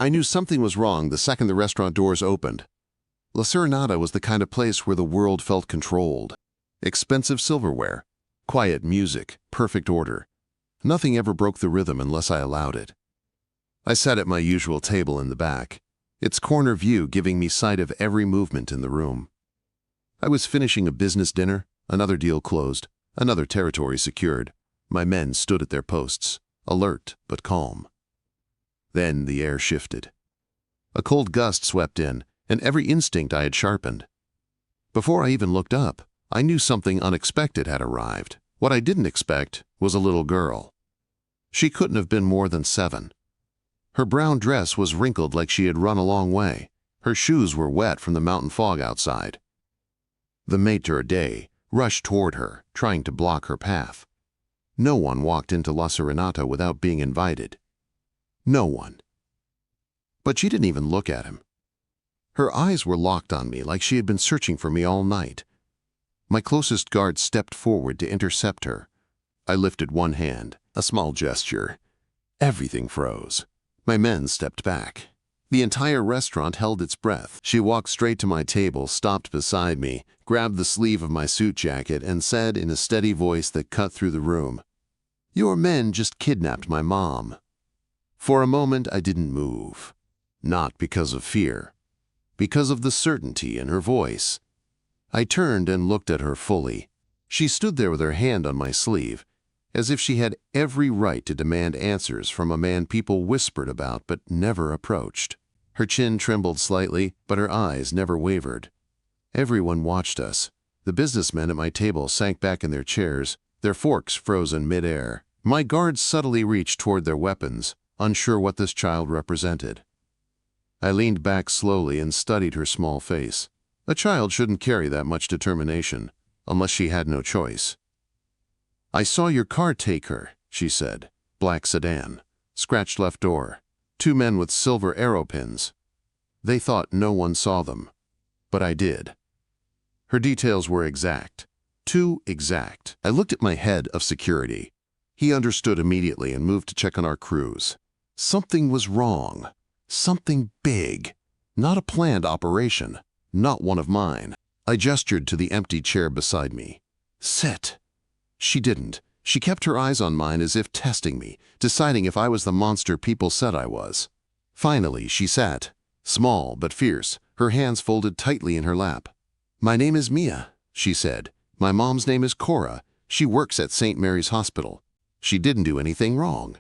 I knew something was wrong the second the restaurant doors opened. La Serenata was the kind of place where the world felt controlled. Expensive silverware, quiet music, perfect order. Nothing ever broke the rhythm unless I allowed it. I sat at my usual table in the back, its corner view giving me sight of every movement in the room. I was finishing a business dinner, another deal closed, another territory secured. My men stood at their posts, alert but calm. Then the air shifted. A cold gust swept in, and every instinct I had sharpened. Before I even looked up, I knew something unexpected had arrived. What I didn't expect was a little girl. She couldn't have been more than 7. Her brown dress was wrinkled like she had run a long way. Her shoes were wet from the mountain fog outside. The maître d' rushed toward her, trying to block her path. No one walked into La Serenata without being invited. No one. But she didn't even look at him. Her eyes were locked on me like she had been searching for me all night. My closest guard stepped forward to intercept her. I lifted one hand, a small gesture. Everything froze. My men stepped back. The entire restaurant held its breath. She walked straight to my table, stopped beside me, grabbed the sleeve of my suit jacket, and said in a steady voice that cut through the room, "Your men just kidnapped my mom." For a moment, I didn't move. Not because of fear, because of the certainty in her voice. I turned and looked at her fully. She stood there with her hand on my sleeve, as if she had every right to demand answers from a man people whispered about but never approached. Her chin trembled slightly, but her eyes never wavered. Everyone watched us. The businessmen at my table sank back in their chairs, their forks frozen mid-air. My guards subtly reached toward their weapons, unsure what this child represented. I leaned back slowly and studied her small face. A child shouldn't carry that much determination, unless she had no choice. "I saw your car take her," she said. "Black sedan. Scratched left door. 2 men with silver arrow pins. They thought no one saw them. But I did." Her details were exact. Too exact. I looked at my head of security. He understood immediately and moved to check on our crews. Something was wrong. Something big. Not a planned operation. Not one of mine. I gestured to the empty chair beside me. "Sit." She didn't. She kept her eyes on mine as if testing me, deciding if I was the monster people said I was. Finally, she sat, small but fierce, her hands folded tightly in her lap. "My name is Mia," she said. "My mom's name is Cora. She works at St. Mary's Hospital. She didn't do anything wrong."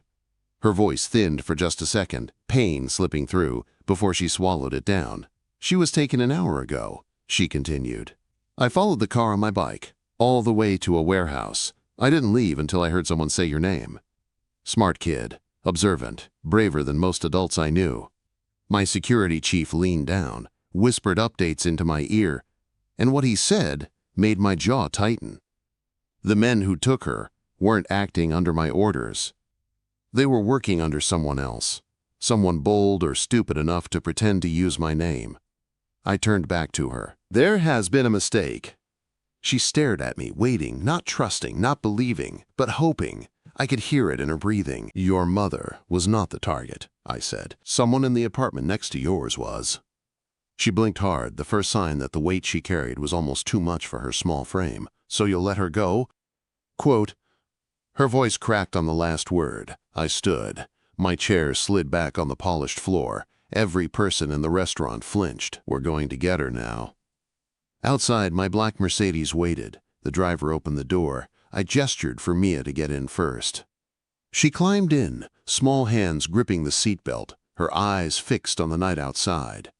Her voice thinned for just a second, pain slipping through, before she swallowed it down. "She was taken an hour ago," she continued. "I followed the car on my bike, all the way to a warehouse. I didn't leave until I heard someone say your name." Smart kid, observant, braver than most adults I knew. My security chief leaned down, whispered updates into my ear, and what he said made my jaw tighten. The men who took her weren't acting under my orders. They were working under someone else, someone bold or stupid enough to pretend to use my name. I turned back to her. "There has been a mistake." She stared at me, waiting, not trusting, not believing, but hoping. I could hear it in her breathing. "Your mother was not the target," I said. "Someone in the apartment next to yours was." She blinked hard, the first sign that the weight she carried was almost too much for her small frame. "So you'll let her go?" Quote. Her voice cracked on the last word. I stood. My chair slid back on the polished floor. Every person in the restaurant flinched. "We're going to get her now." Outside, my black Mercedes waited. The driver opened the door. I gestured for Mia to get in first. She climbed in, small hands gripping the seatbelt, her eyes fixed on the night outside.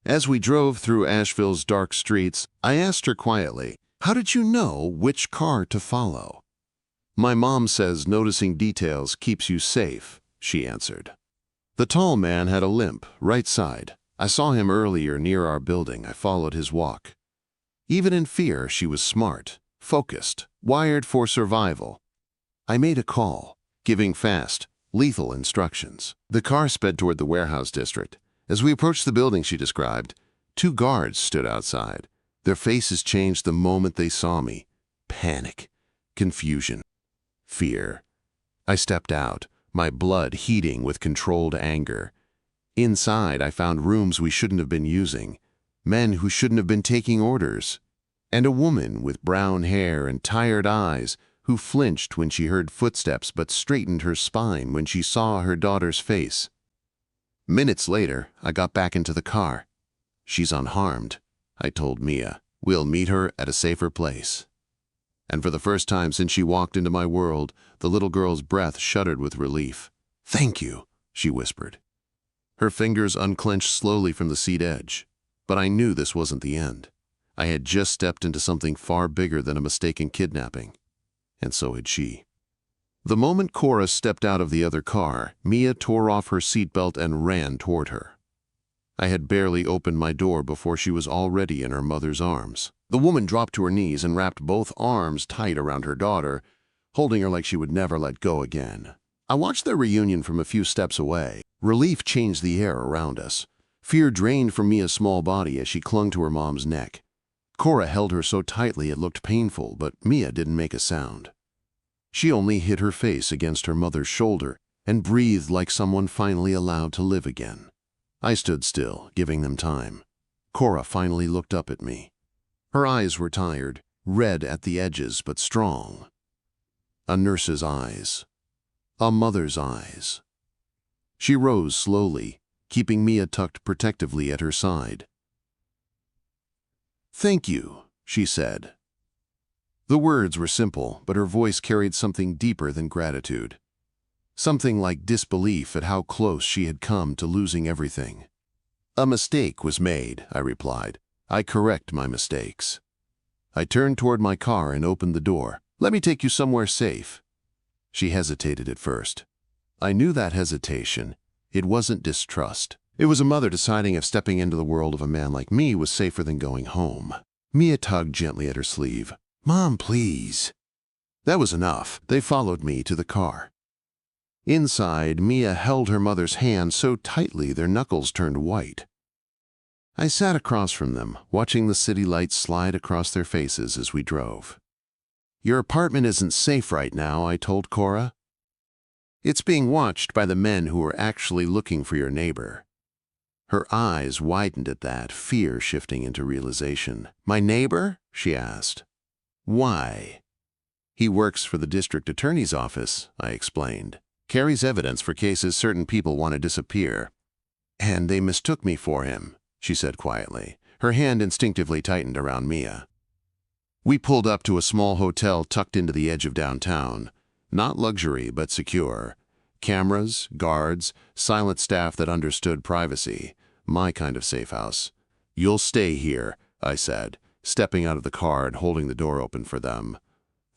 As we drove through Asheville's dark streets, I asked her quietly, "How did you know which car to follow?" "My mom says noticing details keeps you safe," she answered. The tall man had a limp, right side. I saw him earlier near our building. I followed his walk. Even in fear, she was smart, focused, wired for survival. I made a call, giving fast, lethal instructions. The car sped toward the warehouse district. As we approached the building she described, 2 guards stood outside. Their faces changed the moment they saw me. Panic, confusion, fear. I stepped out, my blood heating with controlled anger. Inside, I found rooms we shouldn't have been using, men who shouldn't have been taking orders, and a woman with brown hair and tired eyes who flinched when she heard footsteps but straightened her spine when she saw her daughter's face. Minutes later, I got back into the car. "She's unharmed," I told Mia. "We'll meet her at a safer place." And for the first time since she walked into my world, the little girl's breath shuddered with relief. "Thank you," she whispered. Her fingers unclenched slowly from the seat edge. But I knew this wasn't the end. I had just stepped into something far bigger than a mistaken kidnapping. And so had she. The moment Cora stepped out of the other car, Mia tore off her seatbelt and ran toward her. I had barely opened my door before she was already in her mother's arms. The woman dropped to her knees and wrapped both arms tight around her daughter, holding her like she would never let go again. I watched their reunion from a few steps away. Relief changed the air around us. Fear drained from Mia's small body as she clung to her mom's neck. Cora held her so tightly it looked painful, but Mia didn't make a sound. She only hid her face against her mother's shoulder and breathed like someone finally allowed to live again. I stood still, giving them time. Cora finally looked up at me. Her eyes were tired, red at the edges but strong. A nurse's eyes. A mother's eyes. She rose slowly, keeping Mia tucked protectively at her side. "Thank you," she said. The words were simple, but her voice carried something deeper than gratitude. Something like disbelief at how close she had come to losing everything. "A mistake was made," I replied. "I correct my mistakes." I turned toward my car and opened the door. "Let me take you somewhere safe." She hesitated at first. I knew that hesitation. It wasn't distrust. It was a mother deciding if stepping into the world of a man like me was safer than going home. Mia tugged gently at her sleeve. "Mom, please." That was enough. They followed me to the car. Inside, Mia held her mother's hand so tightly their knuckles turned white. I sat across from them, watching the city lights slide across their faces as we drove. "Your apartment isn't safe right now," I told Cora. "It's being watched by the men who are actually looking for your neighbor." Her eyes widened at that, fear shifting into realization. "My neighbor?" she asked. "Why?" "He works for the district attorney's office," I explained. "Carries evidence for cases certain people want to disappear. And they mistook me for him," she said quietly. Her hand instinctively tightened around Mia. We pulled up to a small hotel tucked into the edge of downtown. Not luxury, but secure. Cameras, guards, silent staff that understood privacy. My kind of safe house. "You'll stay here," I said, stepping out of the car and holding the door open for them.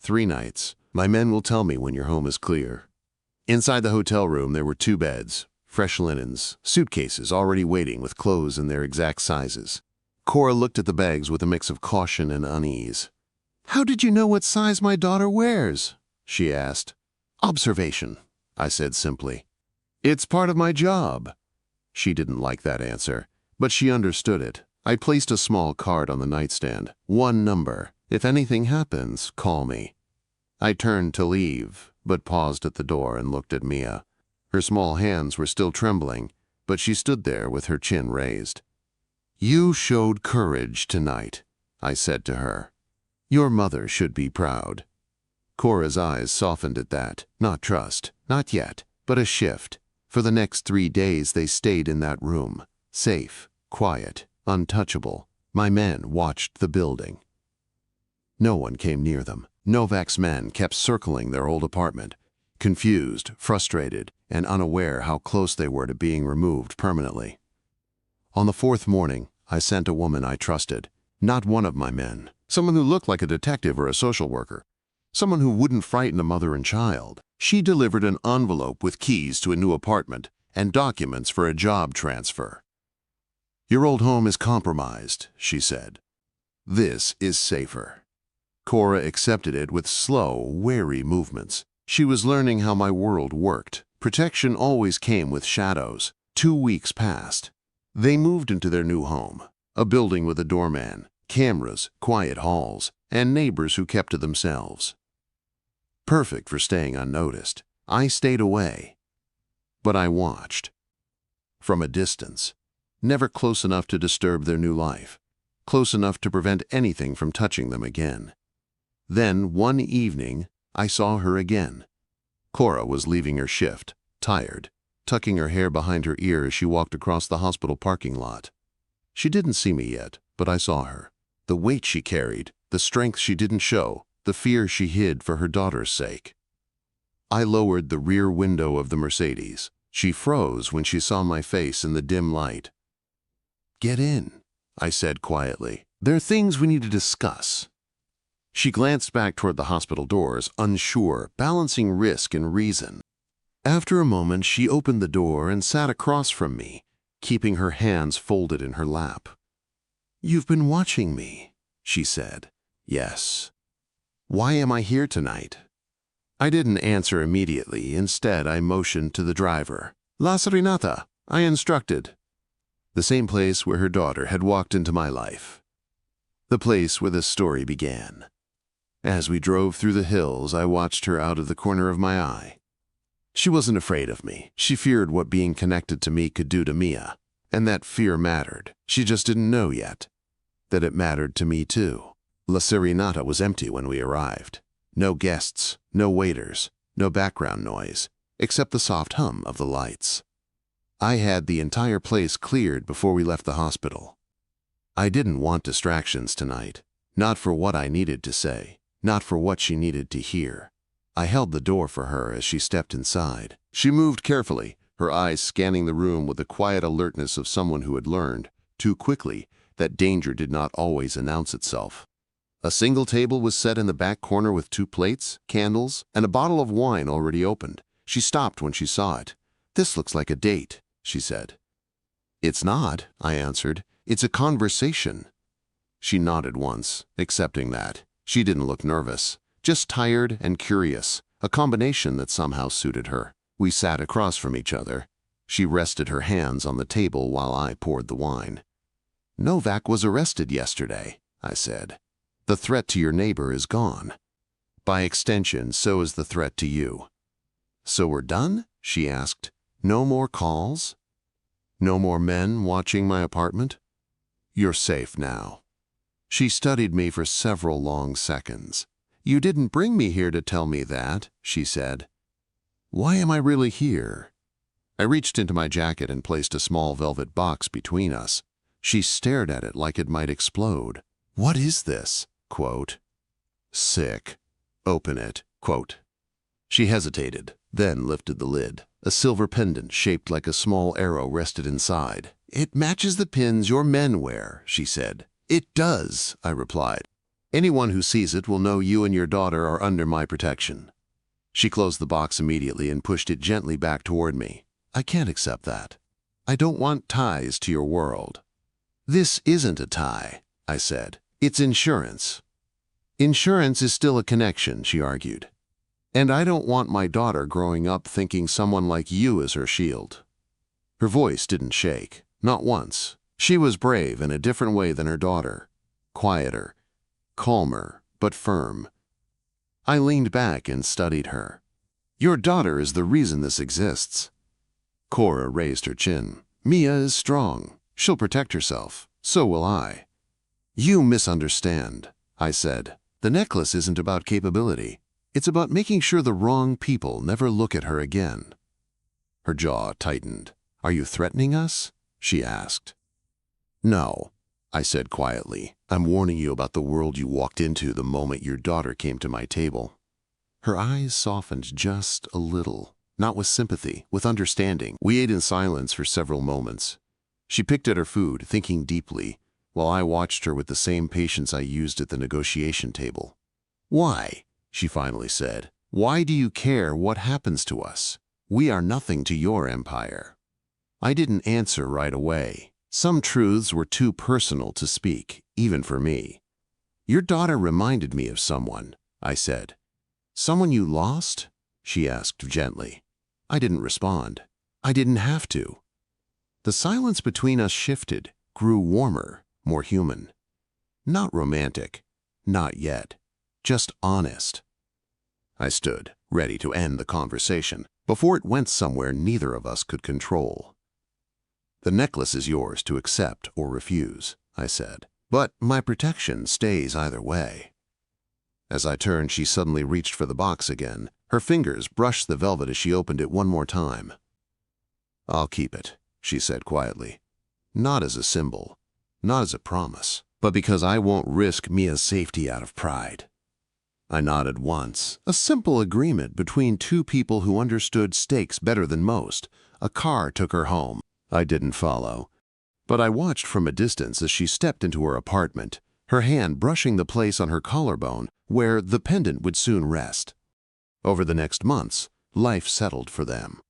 3 nights. My men will tell me when your home is clear. Inside the hotel room there were 2 beds, fresh linens, suitcases already waiting with clothes in their exact sizes. Cora looked at the bags with a mix of caution and unease. "How did you know what size my daughter wears?" she asked. "Observation," I said simply. "It's part of my job." She didn't like that answer, but she understood it. I placed a small card on the nightstand. 1 number. "If anything happens, call me." I turned to leave, but paused at the door and looked at Mia. Her small hands were still trembling, but she stood there with her chin raised. "You showed courage tonight," I said to her. "Your mother should be proud." Cora's eyes softened at that. Not trust, not yet, but a shift. For the next 3 days they stayed in that room, safe, quiet, untouchable. My men watched the building. No one came near them. Novak's men kept circling their old apartment, confused, frustrated, and unaware how close they were to being removed permanently. On the 4th morning, I sent a woman I trusted. Not one of my men. Someone who looked like a detective or a social worker. Someone who wouldn't frighten a mother and child. She delivered an envelope with keys to a new apartment and documents for a job transfer. "Your old home is compromised," she said. "This is safer." Cora accepted it with slow, wary movements. She was learning how my world worked. Protection always came with shadows. 2 weeks passed. They moved into their new home, a building with a doorman, cameras, quiet halls, and neighbors who kept to themselves. Perfect for staying unnoticed. I stayed away. But I watched. from a distance, never close enough to disturb their new life, close enough to prevent anything from touching them again. Then, one evening, I saw her again. Cora was leaving her shift, tired, tucking her hair behind her ear as she walked across the hospital parking lot. She didn't see me yet, but I saw her. The weight she carried, the strength she didn't show, the fear she hid for her daughter's sake. I lowered the rear window of the Mercedes. She froze when she saw my face in the dim light. "Get in," I said quietly. "There are things we need to discuss." She glanced back toward the hospital doors, unsure, balancing risk and reason. After a moment, she opened the door and sat across from me, keeping her hands folded in her lap. "You've been watching me," she said. "Yes." "Why am I here tonight?" I didn't answer immediately. Instead, I motioned to the driver. "La Serenata," I instructed. The same place where her daughter had walked into my life. The place where this story began. As we drove through the hills, I watched her out of the corner of my eye. She wasn't afraid of me. She feared what being connected to me could do to Mia. And that fear mattered. She just didn't know yet that it mattered to me too. La Serenata was empty when we arrived. No guests, no waiters, no background noise, except the soft hum of the lights. I had the entire place cleared before we left the hospital. I didn't want distractions tonight. Not for what I needed to say, not for what she needed to hear. I held the door for her as she stepped inside. She moved carefully, her eyes scanning the room with the quiet alertness of someone who had learned, too quickly, that danger did not always announce itself. A single table was set in the back corner with 2 plates, candles, and a bottle of wine already opened. She stopped when she saw it. "This looks like a date," she said. "It's not," I answered. "It's a conversation." She nodded once, accepting that. She didn't look nervous, just tired and curious, a combination that somehow suited her. We sat across from each other. She rested her hands on the table while I poured the wine. "Novak was arrested yesterday," I said. "The threat to your neighbor is gone. By extension, so is the threat to you." "So we're done?" she asked. "No more calls? No more men watching my apartment? You're safe now." She studied me for several long seconds. "You didn't bring me here to tell me that," she said. "Why am I really here?" I reached into my jacket and placed a small velvet box between us. She stared at it like it might explode. "What is this?" Quote. "Sick. Open it." Quote. She hesitated, then lifted the lid. A silver pendant shaped like a small arrow rested inside. "It matches the pins your men wear," she said. "It does," I replied. "Anyone who sees it will know you and your daughter are under my protection." She closed the box immediately and pushed it gently back toward me. "I can't accept that. I don't want ties to your world." "This isn't a tie," I said. "It's insurance." "Insurance is still a connection," she argued. "And I don't want my daughter growing up thinking someone like you is her shield." Her voice didn't shake, not once. She was brave in a different way than her daughter. Quieter, calmer, but firm. I leaned back and studied her. "Your daughter is the reason this exists." Cora raised her chin. "Mia is strong. She'll protect herself. So will I." "You misunderstand," I said. "The necklace isn't about capability. It's about making sure the wrong people never look at her again." Her jaw tightened. "Are you threatening us?" she asked. "No," I said quietly. "I'm warning you about the world you walked into the moment your daughter came to my table." Her eyes softened just a little, not with sympathy, with understanding. We ate in silence for several moments. She picked at her food, thinking deeply, while I watched her with the same patience I used at the negotiation table. "Why?" she finally said. "Why do you care what happens to us? We are nothing to your empire." I didn't answer right away. Some truths were too personal to speak, even for me. "Your daughter reminded me of someone," I said. "Someone you lost?" she asked gently. I didn't respond. I didn't have to. The silence between us shifted, grew warmer, more human. Not romantic, not yet, just honest. I stood, ready to end the conversation, before it went somewhere neither of us could control. The necklace is yours to accept or refuse, I said. But my protection stays either way. As I turned, she suddenly reached for the box again. Her fingers brushed the velvet as she opened it one more time. I'll keep it, she said quietly. Not as a symbol, not as a promise, but because I won't risk Mia's safety out of pride. I nodded once. A simple agreement between two people who understood stakes better than most. A car took her home. I didn't follow, but I watched from a distance as she stepped into her apartment, her hand brushing the place on her collarbone where the pendant would soon rest. Over the next months, life settled for them,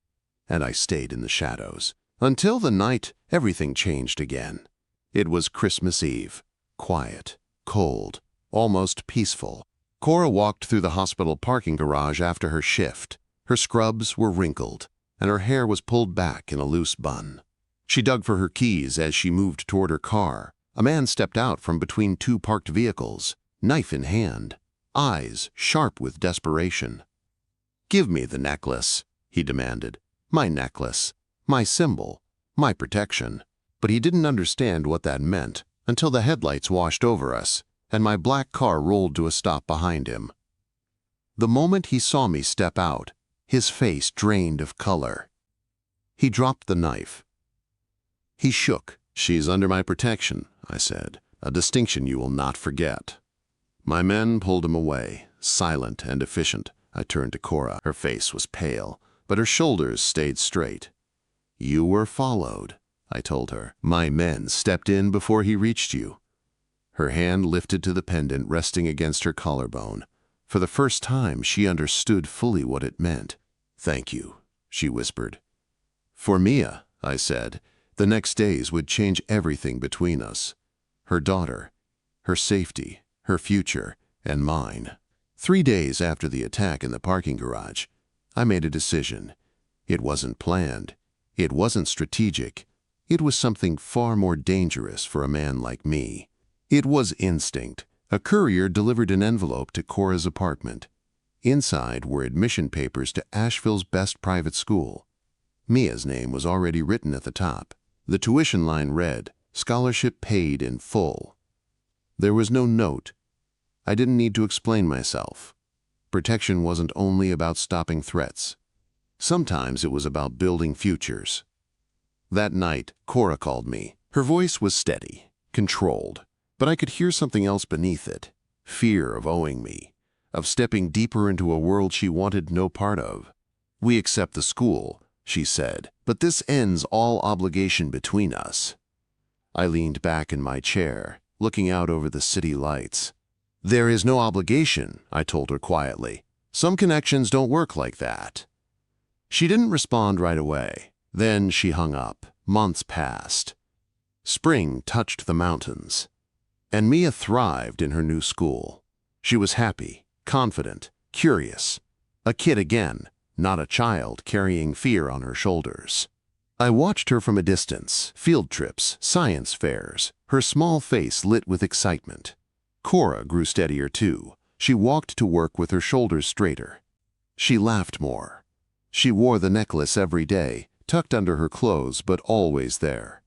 and I stayed in the shadows. Until the night, everything changed again. It was Christmas Eve, quiet, cold, almost peaceful. Cora walked through the hospital parking garage after her shift. Her scrubs were wrinkled, and her hair was pulled back in a loose bun. She dug for her keys as she moved toward her car. A man stepped out from between two parked vehicles, knife in hand, eyes sharp with desperation. "Give me the necklace," he demanded. "My necklace, my symbol, my protection." But he didn't understand what that meant until the headlights washed over us and my black car rolled to a stop behind him. The moment he saw me step out, his face drained of color. He dropped the knife. He shook. "She's under my protection," I said, "a distinction you will not forget." My men pulled him away, silent and efficient. I turned to Cora. Her face was pale, but her shoulders stayed straight. "You were followed," I told her. "My men stepped in before he reached you." Her hand lifted to the pendant resting against her collarbone. For the first time, she understood fully what it meant. "Thank you," she whispered. "For Mia," I said, "the next days would change everything between us. Her daughter, her safety, her future, and mine." 3 days after the attack in the parking garage, I made a decision. It wasn't planned. It wasn't strategic. It was something far more dangerous for a man like me. It was instinct. A courier delivered an envelope to Cora's apartment. Inside were admission papers to Asheville's best private school. Mia's name was already written at the top. The tuition line read, "Scholarship paid in full." There was no note. I didn't need to explain myself. Protection wasn't only about stopping threats. Sometimes it was about building futures. That night, Cora called me. Her voice was steady, controlled, but I could hear something else beneath it. Fear of owing me, of stepping deeper into a world she wanted no part of. "We accept the school," she said, "but this ends all obligation between us." I leaned back in my chair, looking out over the city lights. "There is no obligation," I told her quietly. "Some connections don't work like that." She didn't respond right away. Then she hung up. Months passed. Spring touched the mountains, and Mia thrived in her new school. She was happy, confident, curious. A kid again, not a child carrying fear on her shoulders. I watched her from a distance, field trips, science fairs, her small face lit with excitement. Cora grew steadier too. She walked to work with her shoulders straighter. She laughed more. She wore the necklace every day, tucked under her clothes but always there.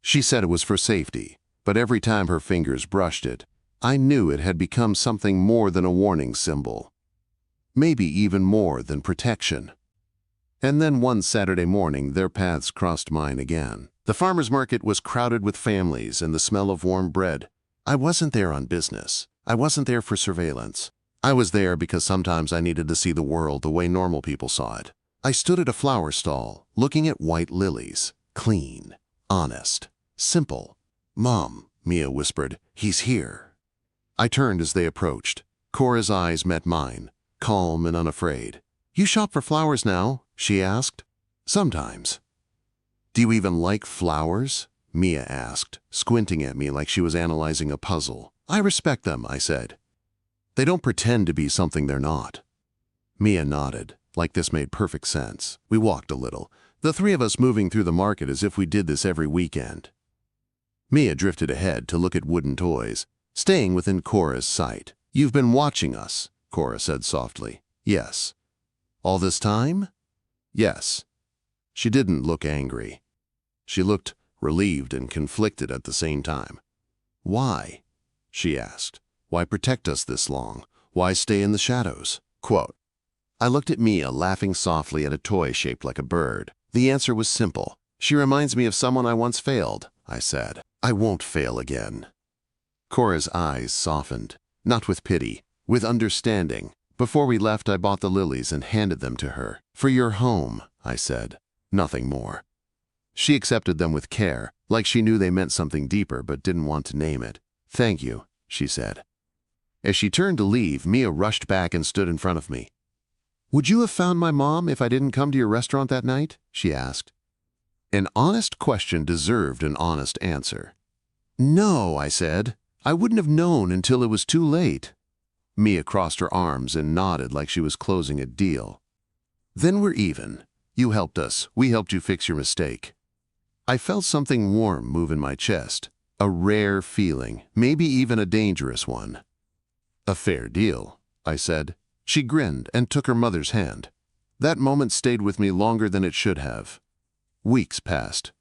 She said it was for safety, but every time her fingers brushed it, I knew it had become something more than a warning symbol. Maybe even more than protection. And then one Saturday morning, their paths crossed mine again. The farmer's market was crowded with families and the smell of warm bread. I wasn't there on business. I wasn't there for surveillance. I was there because sometimes I needed to see the world the way normal people saw it. I stood at a flower stall, looking at white lilies. Clean, honest, simple. "Mom," Mia whispered, "he's here." I turned as they approached. Cora's eyes met mine, calm and unafraid. "You shop for flowers now?" she asked. "Sometimes." "Do you even like flowers?" Mia asked, squinting at me like she was analyzing a puzzle. "I respect them," I said. "They don't pretend to be something they're not." Mia nodded, like this made perfect sense. We walked a little, the three of us moving through the market as if we did this every weekend. Mia drifted ahead to look at wooden toys, staying within Cora's sight. "You've been watching us," Cora said softly. "Yes." "All this time?" "Yes." She didn't look angry. She looked relieved and conflicted at the same time. "Why?" she asked. "Why protect us this long? Why stay in the shadows?" Quote, I looked at Mia, laughing softly at a toy shaped like a bird. The answer was simple. "She reminds me of someone I once failed," I said. "I won't fail again." Cora's eyes softened, not with pity, with understanding. Before we left, I bought the lilies and handed them to her. "For your home," I said. Nothing more. She accepted them with care, like she knew they meant something deeper but didn't want to name it. "Thank you," she said. As she turned to leave, Mia rushed back and stood in front of me. "Would you have found my mom if I didn't come to your restaurant that night?" she asked. An honest question deserved an honest answer. "No," I said. "I wouldn't have known until it was too late." Mia crossed her arms and nodded like she was closing a deal. "Then we're even. You helped us. We helped you fix your mistake." I felt something warm move in my chest. A rare feeling, maybe even a dangerous one. "A fair deal," I said. She grinned and took her mother's hand. That moment stayed with me longer than it should have. Weeks passed.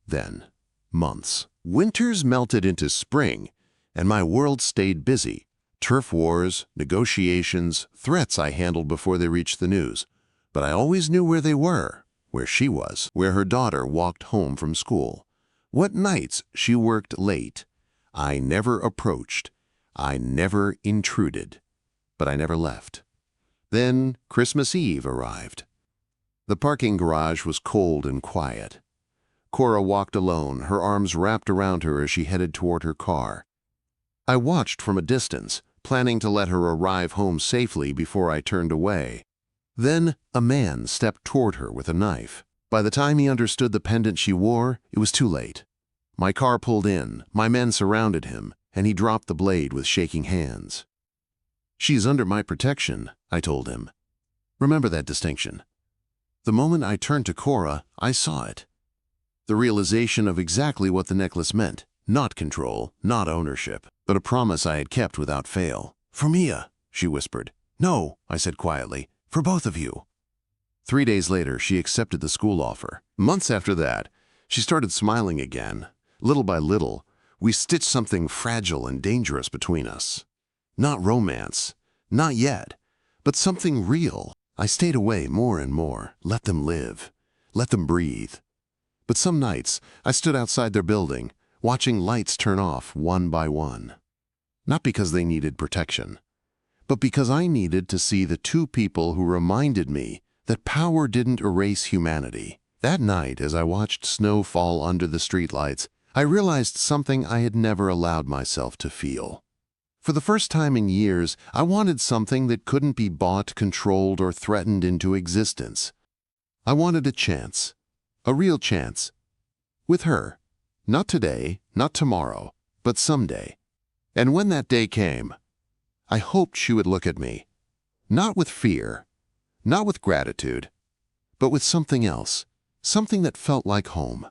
Then, months. Winters melted into spring, and my world stayed busy. Turf wars, negotiations, threats I handled before they reached the news. But I always knew where they were, where she was, where her daughter walked home from school. What nights she worked late. I never approached. I never intruded. But I never left. Then Christmas Eve arrived. The parking garage was cold and quiet. Cora walked alone, her arms wrapped around her as she headed toward her car. I watched from a distance, planning to let her arrive home safely before I turned away. Then a man stepped toward her with a knife. By the time he understood the pendant she wore, it was too late. My car pulled in, my men surrounded him, and he dropped the blade with shaking hands. "She's under my protection," I told him. "Remember that distinction." The moment I turned to Cora, I saw it. The realization of exactly what the necklace meant. Not control, not ownership, but a promise I had kept without fail. "For Mia," she whispered. "No," I said quietly. "For both of you." 3 days later, she accepted the school offer. Months after that, she started smiling again. Little by little, we stitched something fragile and dangerous between us. Not romance, not yet, but something real. I stayed away more and more, let them live, let them breathe. But some nights, I stood outside their building, watching lights turn off one by one. Not because they needed protection, but because I needed to see the two people who reminded me that power didn't erase humanity. That night, as I watched snow fall under the streetlights, I realized something I had never allowed myself to feel. For the first time in years, I wanted something that couldn't be bought, controlled, or threatened into existence. I wanted a chance, a real chance, with her. Not today, not tomorrow, but someday. And when that day came, I hoped she would look at me, not with fear, not with gratitude, but with something else, something that felt like home.